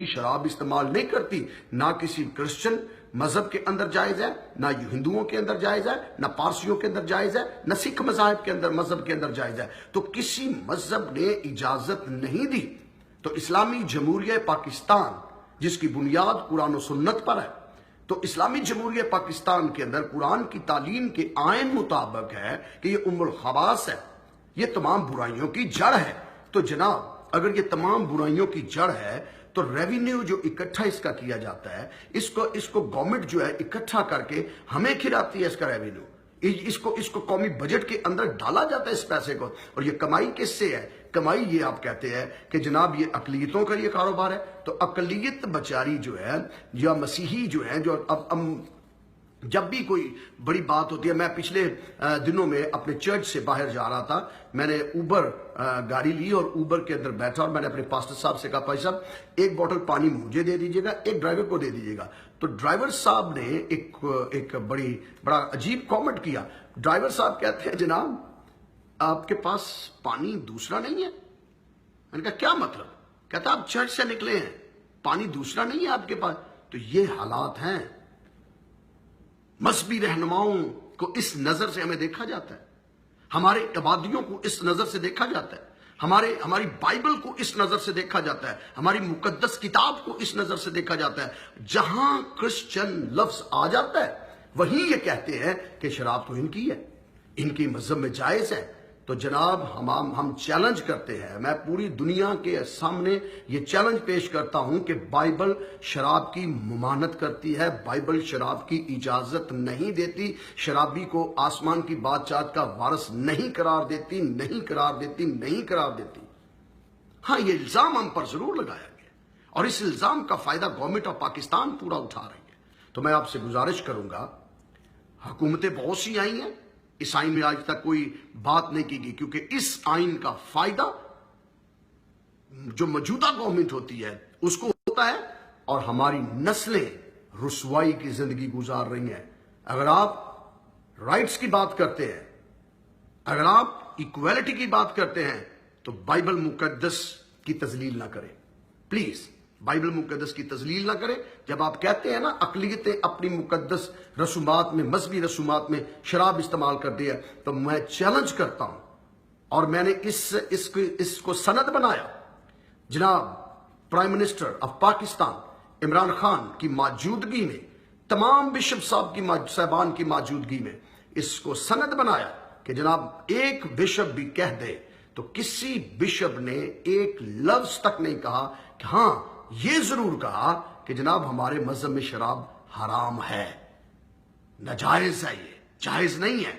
शराब इस्तेमाल नहीं करती, ना किसी क्रिश्चियन मजहब के अंदर जायज है, ना हिंदुओं के अंदर जायज है, ना पारसियों के अंदर जायज है, ना सिख मजहब के अंदर जायज है। तो किसी मजहब ने इजाजत नहीं दी। तो इस्लामी जमहूरिया पाकिस्तान जिसकी बुनियाद कुरान और सुन्नत पर है, तो इस्लामी जमहूरिया पाकिस्तान के अंदर कुरान की तालीम के आयन मुताबिक है कि ये उम्मुल खबास है, ये तमाम बुराइयों की जड़ है। तो जनाब अगर ये तमाम बुराइयों की जड़ है तो रेवेन्यू जो इकट्ठा इसका किया जाता है, इसको गवर्नमेंट जो है इकट्ठा करके हमें खिलाती है इसका रेवेन्यू, इसको कौमी बजट के अंदर डाला जाता है इस पैसे को। और ये कमाई किससे है? कमाई ये आप कहते हैं कि जनाब ये अकलियतों का ये कारोबार है। तो अकलियत बेचारी जो है या मसीही जो है, जो अब जब भी कोई बड़ी बात होती है, मैं पिछले दिनों में अपने चर्च से बाहर जा रहा था, मैंने ऊबर गाड़ी ली और ऊबर के अंदर बैठा और मैंने अपने पास्टर साहब से कहा, भाई साहब एक बोतल पानी मुझे दे दीजिएगा, एक ड्राइवर को दे दीजिएगा। तो ड्राइवर साहब ने एक बड़ा अजीब कमेंट किया। ड्राइवर साहब कहते हैं, जनाब आपके पास पानी दूसरा नहीं है? मैंने कहा क्या मतलब? कहता आप चर्च से निकले हैं, पानी दूसरा नहीं है आपके पास? तो ये हालात हैं। मजहबी रहनुमाओं को इस नजर से हमें देखा जाता है, हमारे इबादियों को इस नजर से देखा जाता है, हमारी बाइबल को इस नजर से देखा जाता है, हमारी मुकद्दस किताब को इस नजर से देखा जाता है। जहां क्रिश्चियन लफ्ज आ जाता है वहीं ये कहते हैं कि शराब तो इनकी है, इनकी मजहब में जायज है। तो जनाब हम चैलेंज करते हैं, मैं पूरी दुनिया के सामने ये चैलेंज पेश करता हूं कि बाइबल शराब की ममानत करती है, बाइबल शराब की इजाजत नहीं देती, शराबी को आसमान की बादशाहत का वारिस नहीं करार देती, नहीं करार देती, नहीं करार देती। हाँ, ये इल्जाम हम पर जरूर लगाया गया और इस इल्जाम का फायदा गवर्नमेंट ऑफ पाकिस्तान पूरा उठा रही है। तो मैं आपसे गुजारिश करूंगा, हुकूमतें बहुत सी आई हैं, इस आइन में आज तक कोई बात नहीं की गई, क्योंकि इस आइन का फायदा जो मौजूदा गवर्नमेंट होती है उसको होता है और हमारी नस्लें रुसवाई की जिंदगी गुजार रही हैं। अगर आप राइट्स की बात करते हैं, अगर आप इक्वालिटी की बात करते हैं, तो बाइबल मुकद्दस की तजलील ना करें, प्लीज बाइबल मुकद्दस की तजलील ना करें। जब आप कहते हैं ना अकलियतें अपनी मुकद्दस रसूमात में, मजहबी रसूमात में शराब इस्तेमाल कर दी है, तो मैं चैलेंज करता हूं और मैंने इसको सनद बनाया। जनाब prime minister of Pakistan Imran Khan की मौजूदगी में, तमाम बिशप साहबान की मौजूदगी में इसको सनद बनाया कि जनाब एक बिशप भी कह दे, तो किसी बिशप ने एक लफ्ज तक नहीं कहा कि हाँ ये जरूर कहा कि जनाब हमारे मजहब में शराब हराम है, नाजायज है, ये जायज नहीं है।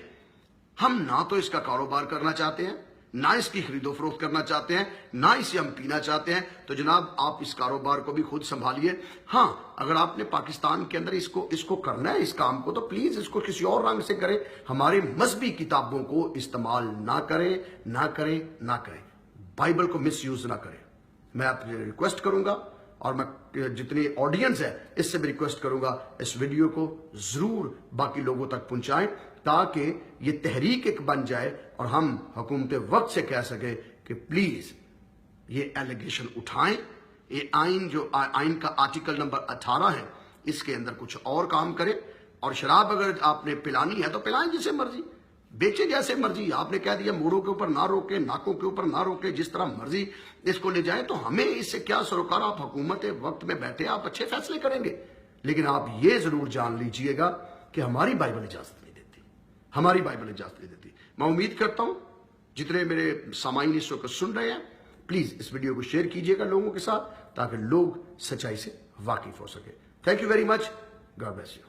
हम ना तो इसका कारोबार करना चाहते हैं, ना इसकी खरीदो फरोख्त करना चाहते हैं, ना इसे हम पीना चाहते हैं। तो जनाब आप इस कारोबार को भी खुद संभालिए। हाँ, अगर आपने पाकिस्तान के अंदर इसको करना है, इस काम को, तो प्लीज इसको किसी और रंग से करें, हमारे मजहबी किताबों को इस्तेमाल ना करें, ना करें, ना करें, बाइबल को मिस यूज ना करें। मैं आपसे रिक्वेस्ट करूंगा और मैं जितनी ऑडियंस है इससे भी रिक्वेस्ट करूंगा, इस वीडियो को जरूर बाकी लोगों तक पहुंचाएं ताकि ये तहरीक एक बन जाए और हम हुकूमत वक्त से कह सके कि प्लीज ये एलिगेशन उठाएं। ये आइन जो आइन का आर्टिकल नंबर 18 है, इसके अंदर कुछ और काम करे। और शराब अगर आपने पिलानी है तो पिलाएं जिसे मर्जी, बेचे जैसे मर्जी। आपने कह दिया मोड़ों के ऊपर ना रोके, नाकों के ऊपर ना रोके, जिस तरह मर्जी इसको ले जाए, तो हमें इससे क्या सरोकार। आप हुकूमत वक्त में बैठे, आप अच्छे फैसले करेंगे, लेकिन आप ये जरूर जान लीजिएगा कि हमारी बाइबल इजाजत नहीं देती, हमारी बाइबल इजाजत नहीं देती। मैं उम्मीद करता हूं जितने मेरे सामाइन इस वक्त सुन रहे हैं, प्लीज इस वीडियो को शेयर कीजिएगा लोगों के साथ ताकि लोग सच्चाई से वाकिफ हो सके। Thank you very much, God bless you.